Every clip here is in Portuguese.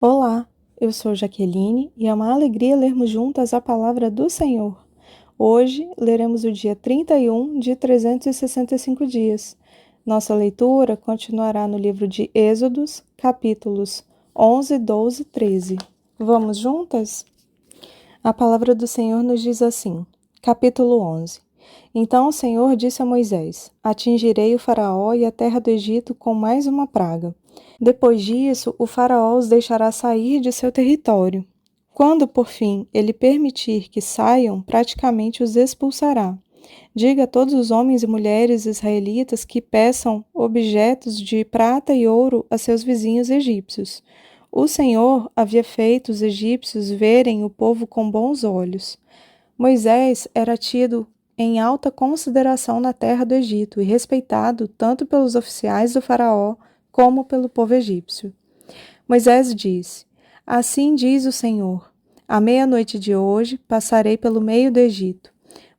Olá, eu sou Jaqueline e é uma alegria lermos juntas a palavra do Senhor. Hoje leremos o dia 31 de 365 dias. Nossa leitura continuará no livro de Êxodos, capítulos 11, 12 e 13. Vamos juntas? A palavra do Senhor nos diz assim, capítulo 11. Então o Senhor disse a Moisés: Atingirei o Faraó e a terra do Egito com mais uma praga. Depois disso, o Faraó os deixará sair de seu território. Quando, por fim, ele permitir que saiam, praticamente os expulsará. Diga a todos os homens e mulheres israelitas que peçam objetos de prata e ouro a seus vizinhos egípcios. O Senhor havia feito os egípcios verem o povo com bons olhos. Moisés era tido em alta consideração na terra do Egito e respeitado tanto pelos oficiais do Faraó como pelo povo egípcio. Moisés disse: Assim diz o Senhor: à meia-noite de hoje passarei pelo meio do Egito.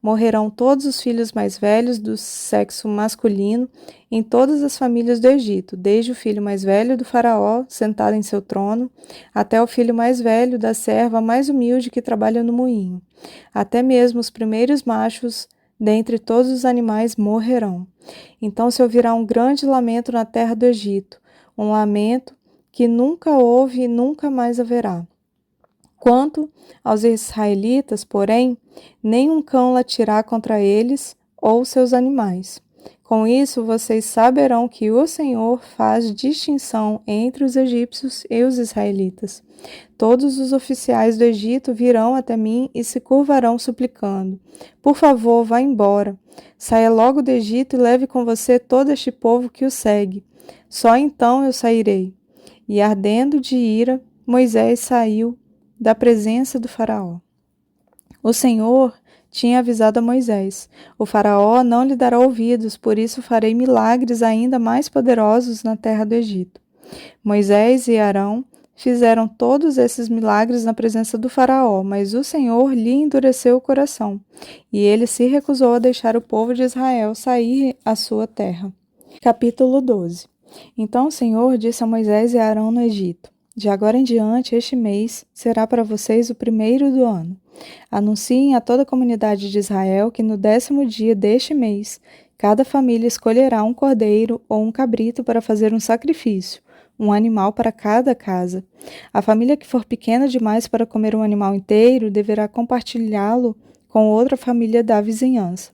Morrerão todos os filhos mais velhos do sexo masculino em todas as famílias do Egito, desde o filho mais velho do faraó, sentado em seu trono, até o filho mais velho da serva mais humilde que trabalha no moinho. Até mesmo os primeiros machos dentre todos os animais morrerão. Então se ouvirá um grande lamento na terra do Egito, um lamento que nunca houve e nunca mais haverá. Quanto aos israelitas, porém, nenhum cão latirá contra eles ou seus animais. Com isso, vocês saberão que o Senhor faz distinção entre os egípcios e os israelitas. Todos os oficiais do Egito virão até mim e se curvarão suplicando: Por favor, vá embora. Saia logo do Egito e leve com você todo este povo que o segue. Só então eu sairei. E ardendo de ira, Moisés saiu da presença do faraó. O Senhor tinha avisado a Moisés: O faraó não lhe dará ouvidos, por isso farei milagres ainda mais poderosos na terra do Egito. Moisés e Arão fizeram todos esses milagres na presença do faraó, mas o Senhor lhe endureceu o coração, e ele se recusou a deixar o povo de Israel sair à sua terra. Capítulo 12. Então o Senhor disse a Moisés e a Arão no Egito: De agora em diante, este mês será para vocês o primeiro do ano. Anunciem a toda a comunidade de Israel que no 10º dia deste mês, cada família escolherá um cordeiro ou um cabrito para fazer um sacrifício, um animal para cada casa. A família que for pequena demais para comer um animal inteiro deverá compartilhá-lo com outra família da vizinhança.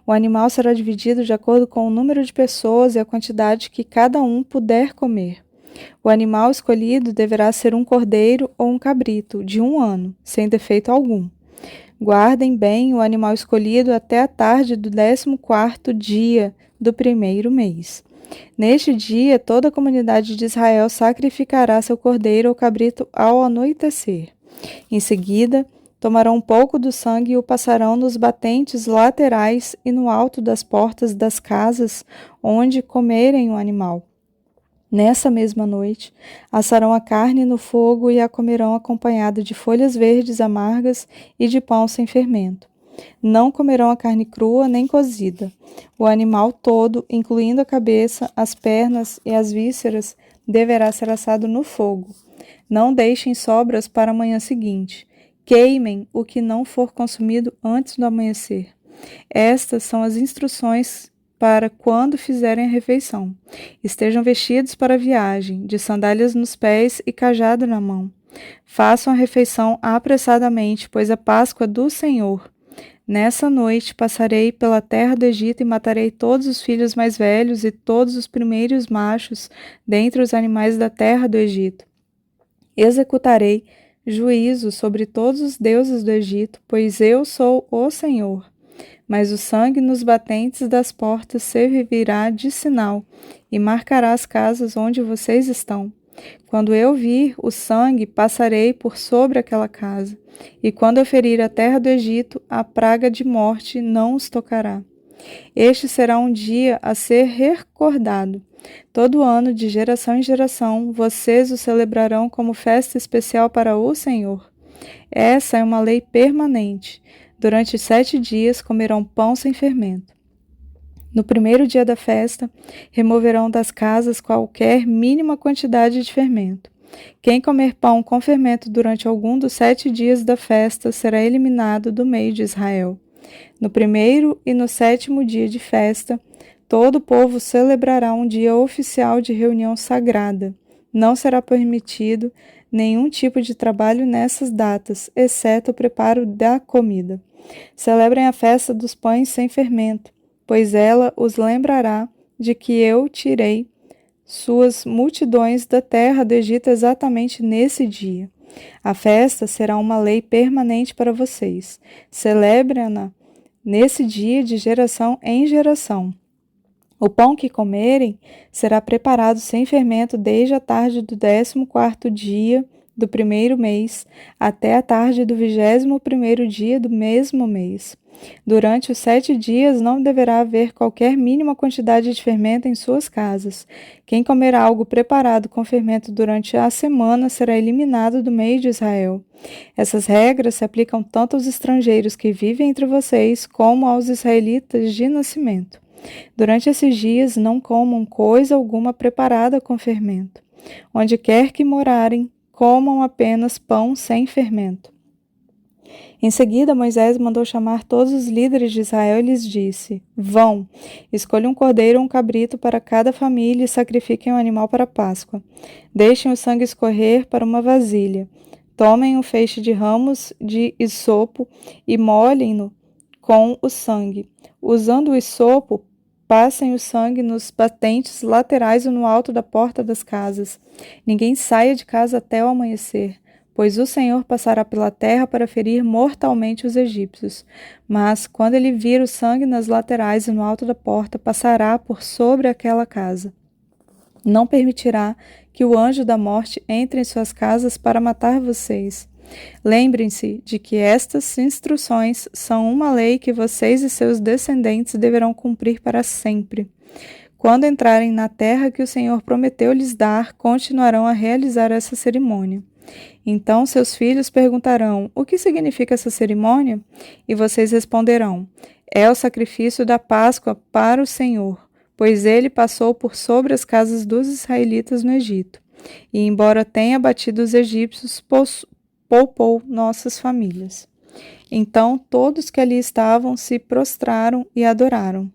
O animal será dividido de acordo com o número de pessoas e a quantidade que cada um puder comer. O animal escolhido deverá ser um cordeiro ou um cabrito, de 1 ano, sem defeito algum. Guardem bem o animal escolhido até a tarde do 14º dia do primeiro mês. Neste dia, toda a comunidade de Israel sacrificará seu cordeiro ou cabrito ao anoitecer. Em seguida, tomarão um pouco do sangue e o passarão nos batentes laterais e no alto das portas das casas onde comerem o animal. Nessa mesma noite, assarão a carne no fogo e a comerão acompanhada de folhas verdes amargas e de pão sem fermento. Não comerão a carne crua nem cozida. O animal todo, incluindo a cabeça, as pernas e as vísceras, deverá ser assado no fogo. Não deixem sobras para a manhã seguinte. Queimem o que não for consumido antes do amanhecer. Estas são as instruções para quando fizerem a refeição. Estejam vestidos para a viagem, de sandálias nos pés e cajado na mão. Façam a refeição apressadamente, pois a Páscoa é do Senhor. Nessa noite passarei pela terra do Egito e matarei todos os filhos mais velhos e todos os primeiros machos dentre os animais da terra do Egito. Executarei juízo sobre todos os deuses do Egito, pois eu sou o Senhor. Mas o sangue nos batentes das portas servirá de sinal e marcará as casas onde vocês estão. Quando eu vir o sangue, passarei por sobre aquela casa, e quando eu ferir a terra do Egito, a praga de morte não os tocará. Este será um dia a ser recordado. Todo ano, de geração em geração, vocês o celebrarão como festa especial para o Senhor. Essa é uma lei permanente. Durante 7 dias comerão pão sem fermento. No primeiro dia da festa, removerão das casas qualquer mínima quantidade de fermento. Quem comer pão com fermento durante algum dos 7 dias da festa será eliminado do meio de Israel. No primeiro e no 7º dia de festa, todo o povo celebrará um dia oficial de reunião sagrada. Não será permitido nenhum tipo de trabalho nessas datas, exceto o preparo da comida. Celebrem a festa dos pães sem fermento, pois ela os lembrará de que eu tirei suas multidões da terra do Egito exatamente nesse dia. A festa será uma lei permanente para vocês. Celebrem-na nesse dia de geração em geração. O pão que comerem será preparado sem fermento desde a tarde do 14º dia do primeiro mês até a tarde do 21º dia do mesmo mês. Durante os 7 dias não deverá haver qualquer mínima quantidade de fermento em suas casas. Quem comer algo preparado com fermento durante a semana será eliminado do meio de Israel. Essas regras se aplicam tanto aos estrangeiros que vivem entre vocês como aos israelitas de nascimento. Durante esses dias não comam coisa alguma preparada com fermento. Onde quer que morarem, comam apenas pão sem fermento. Em seguida, Moisés mandou chamar todos os líderes de Israel e lhes disse: Vão, escolham um cordeiro ou um cabrito para cada família e sacrifiquem um animal para a Páscoa. Deixem o sangue escorrer para uma vasilha. Tomem um feixe de ramos de isopo e molhem-no com o sangue. Usando o isopo, passem o sangue nos batentes laterais ou no alto da porta das casas. Ninguém saia de casa até o amanhecer, pois o Senhor passará pela terra para ferir mortalmente os egípcios. Mas, quando ele vir o sangue nas laterais e no alto da porta, passará por sobre aquela casa. Não permitirá que o anjo da morte entre em suas casas para matar vocês. Lembrem-se de que estas instruções são uma lei que vocês e seus descendentes deverão cumprir para sempre. Quando entrarem na terra que o Senhor prometeu lhes dar, continuarão a realizar essa cerimônia. Então seus filhos perguntarão: o que significa essa cerimônia? E vocês responderão: é o sacrifício da Páscoa para o Senhor, pois ele passou por sobre as casas dos israelitas no Egito. E embora tenha batido os egípcios, poupou nossas famílias. Então todos que ali estavam se prostraram e adoraram.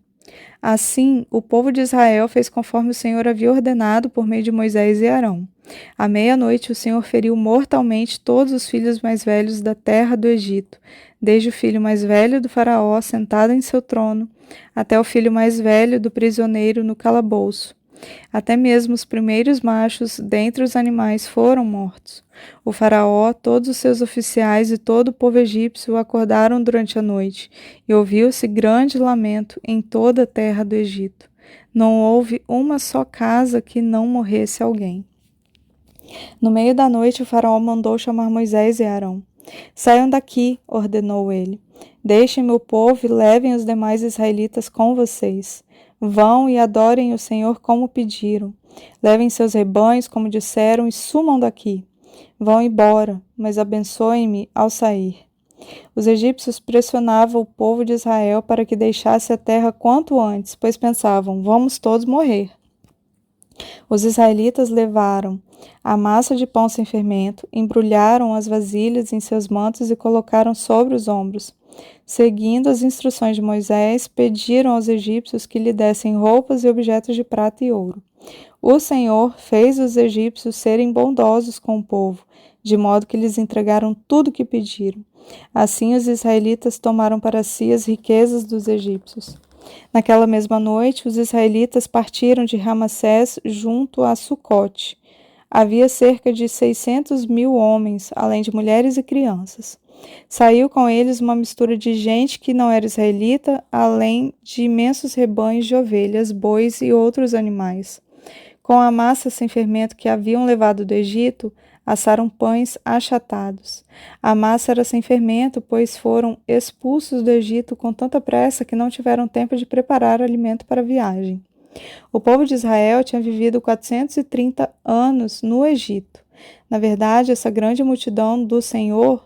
Assim, o povo de Israel fez conforme o Senhor havia ordenado por meio de Moisés e Arão. À meia-noite, o Senhor feriu mortalmente todos os filhos mais velhos da terra do Egito, desde o filho mais velho do faraó sentado em seu trono, até o filho mais velho do prisioneiro no calabouço. Até mesmo os primeiros machos dentre os animais foram mortos. O faraó, todos os seus oficiais e todo o povo egípcio acordaram durante a noite, e ouviu-se grande lamento em toda a terra do Egito. Não houve uma só casa que não morresse alguém. No meio da noite, o faraó mandou chamar Moisés e Arão. Saiam daqui, ordenou ele. Deixem o povo e levem os demais israelitas com vocês. Vão e adorem o Senhor como pediram. Levem seus rebanhos como disseram e sumam daqui. Vão embora, mas abençoem-me ao sair. Os egípcios pressionavam o povo de Israel para que deixasse a terra quanto antes, pois pensavam: vamos todos morrer. Os israelitas levaram a massa de pão sem fermento, embrulharam as vasilhas em seus mantos e colocaram sobre os ombros. Seguindo as instruções de Moisés, pediram aos egípcios que lhe dessem roupas e objetos de prata e ouro. O Senhor fez os egípcios serem bondosos com o povo, de modo que lhes entregaram tudo o que pediram. Assim os israelitas tomaram para si as riquezas dos egípcios. Naquela mesma noite, os israelitas partiram de Ramassés junto a Sucote. Havia cerca de 600.000 homens, além de mulheres e crianças. Saiu com eles uma mistura de gente que não era israelita, além de imensos rebanhos de ovelhas, bois e outros animais. Com a massa sem fermento que haviam levado do Egito, assaram pães achatados. A massa era sem fermento, pois foram expulsos do Egito com tanta pressa que não tiveram tempo de preparar alimento para a viagem. O povo de Israel tinha vivido 430 anos no Egito. Na verdade, essa grande multidão do Senhor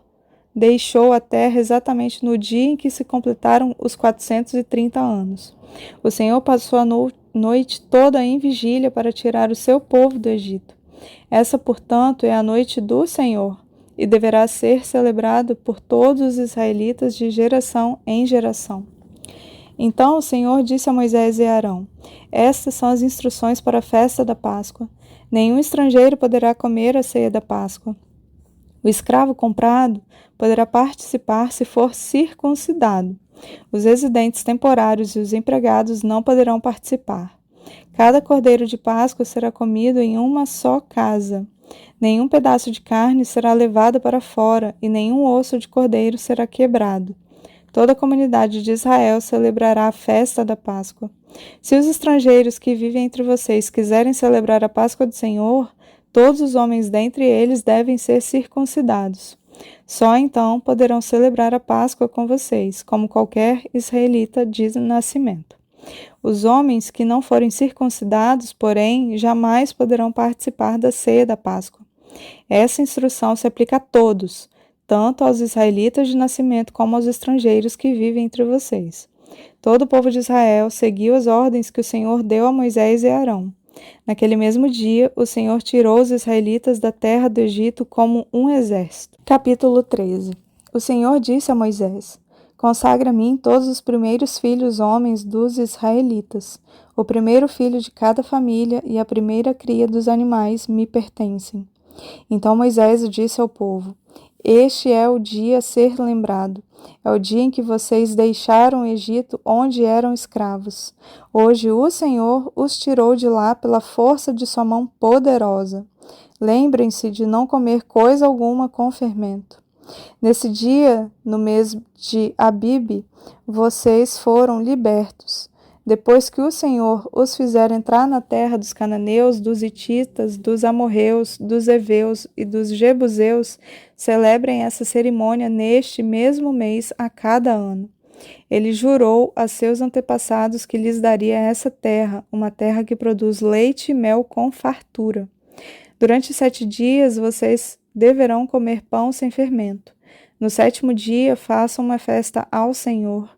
deixou a terra exatamente no dia em que se completaram os 430 anos. O Senhor passou a noite toda em vigília para tirar o seu povo do Egito. Essa, portanto, é a noite do Senhor, e deverá ser celebrado por todos os israelitas de geração em geração. Então o Senhor disse a Moisés e a Arão: Estas são as instruções para a festa da Páscoa. Nenhum estrangeiro poderá comer a ceia da Páscoa. O escravo comprado poderá participar se for circuncidado. Os residentes temporários e os empregados não poderão participar. Cada cordeiro de Páscoa será comido em uma só casa. Nenhum pedaço de carne será levado para fora, e nenhum osso de cordeiro será quebrado. Toda a comunidade de Israel celebrará a festa da Páscoa. Se os estrangeiros que vivem entre vocês quiserem celebrar a Páscoa do Senhor, todos os homens dentre eles devem ser circuncidados. Só então poderão celebrar a Páscoa com vocês, como qualquer israelita de nascimento. Os homens que não forem circuncidados, porém, jamais poderão participar da ceia da Páscoa. Essa instrução se aplica a todos, tanto aos israelitas de nascimento como aos estrangeiros que vivem entre vocês. Todo o povo de Israel seguiu as ordens que o Senhor deu a Moisés e a Arão. Naquele mesmo dia, o Senhor tirou os israelitas da terra do Egito como um exército. Capítulo 13. O Senhor disse a Moisés: Consagra a mim todos os primeiros filhos homens dos israelitas. O primeiro filho de cada família e a primeira cria dos animais me pertencem. Então Moisés disse ao povo: Este é o dia a ser lembrado. É o dia em que vocês deixaram o Egito, onde eram escravos. Hoje o Senhor os tirou de lá pela força de sua mão poderosa. Lembrem-se de não comer coisa alguma com fermento. Nesse dia, no mês de Abibe, vocês foram libertos. Depois que o Senhor os fizer entrar na terra dos cananeus, dos hititas, dos amorreus, dos heveus e dos jebuseus, celebrem essa cerimônia neste mesmo mês a cada ano. Ele jurou a seus antepassados que lhes daria essa terra, uma terra que produz leite e mel com fartura. Durante 7 dias vocês deverão comer pão sem fermento. No 7º dia façam uma festa ao Senhor.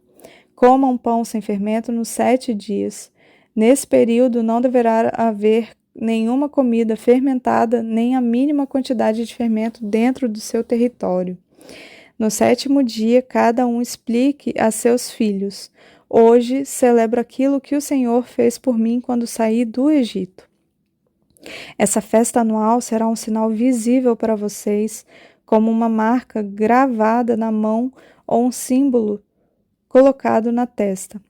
Comam pão sem fermento nos 7 dias. Nesse período não deverá haver nenhuma comida fermentada, nem a mínima quantidade de fermento dentro do seu território. No 7º dia, cada um explique a seus filhos: Hoje celebro aquilo que o Senhor fez por mim quando saí do Egito. Essa festa anual será um sinal visível para vocês, como uma marca gravada na mão ou um símbolo colocado na testa.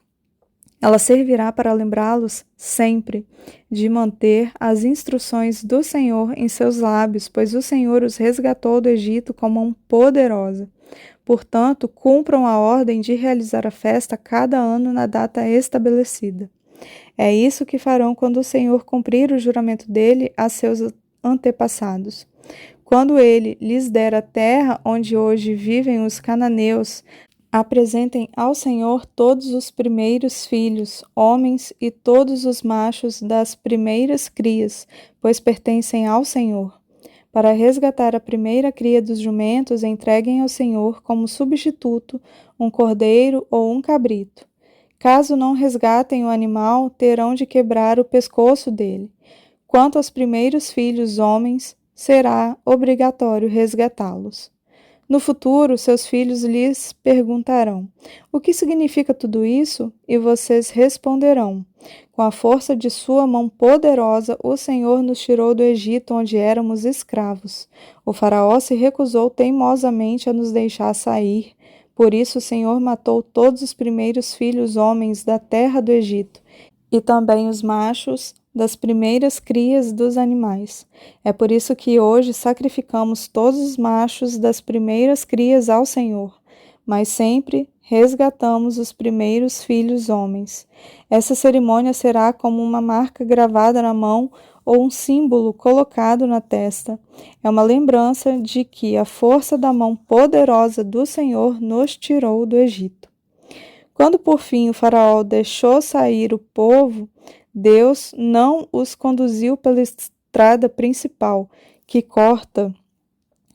Ela servirá para lembrá-los sempre de manter as instruções do Senhor em seus lábios, pois o Senhor os resgatou do Egito com mão poderosa. Portanto, cumpram a ordem de realizar a festa cada ano na data estabelecida. É isso que farão quando o Senhor cumprir o juramento dele a seus antepassados. Quando ele lhes der a terra onde hoje vivem os cananeus, apresentem ao Senhor todos os primeiros filhos, homens, e todos os machos das primeiras crias, pois pertencem ao Senhor. Para resgatar a primeira cria dos jumentos, entreguem ao Senhor como substituto um cordeiro ou um cabrito. Caso não resgatem o animal, terão de quebrar o pescoço dele. Quanto aos primeiros filhos homens, será obrigatório resgatá-los. No futuro, seus filhos lhes perguntarão: O que significa tudo isso? E vocês responderão: Com a força de sua mão poderosa, o Senhor nos tirou do Egito, onde éramos escravos. O faraó se recusou teimosamente a nos deixar sair. Por isso o Senhor matou todos os primeiros filhos homens da terra do Egito, e também os machos das primeiras crias dos animais. É por isso que hoje sacrificamos todos os machos das primeiras crias ao Senhor, mas sempre resgatamos os primeiros filhos homens. Essa cerimônia será como uma marca gravada na mão ou um símbolo colocado na testa. É uma lembrança de que a força da mão poderosa do Senhor nos tirou do Egito. Quando por fim o faraó deixou sair o povo, Deus não os conduziu pela estrada principal, que corta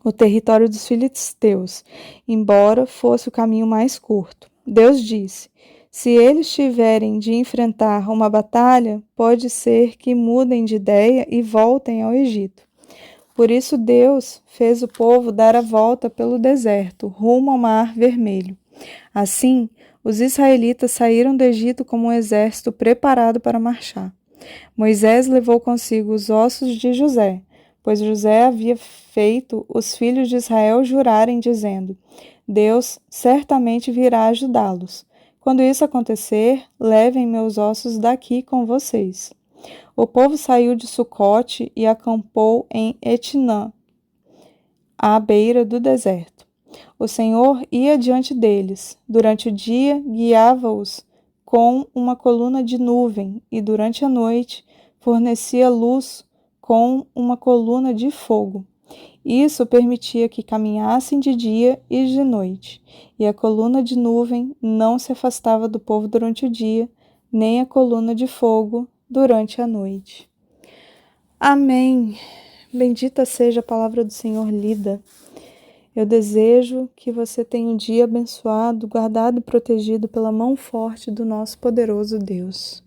o território dos filisteus, embora fosse o caminho mais curto. Deus disse: Se eles tiverem de enfrentar uma batalha, pode ser que mudem de ideia e voltem ao Egito. Por isso Deus fez o povo dar a volta pelo deserto, rumo ao Mar Vermelho. Assim, os israelitas saíram do Egito como um exército preparado para marchar. Moisés levou consigo os ossos de José, pois José havia feito os filhos de Israel jurarem, dizendo: Deus certamente virá ajudá-los. Quando isso acontecer, levem meus ossos daqui com vocês. O povo saiu de Sucote e acampou em Etnã, à beira do deserto. O Senhor ia diante deles. Durante o dia, guiava-os com uma coluna de nuvem e durante a noite fornecia luz com uma coluna de fogo. Isso permitia que caminhassem de dia e de noite, e a coluna de nuvem não se afastava do povo durante o dia, nem a coluna de fogo durante a noite. Amém. Bendita seja a palavra do Senhor lida. Eu desejo que você tenha um dia abençoado, guardado e protegido pela mão forte do nosso poderoso Deus.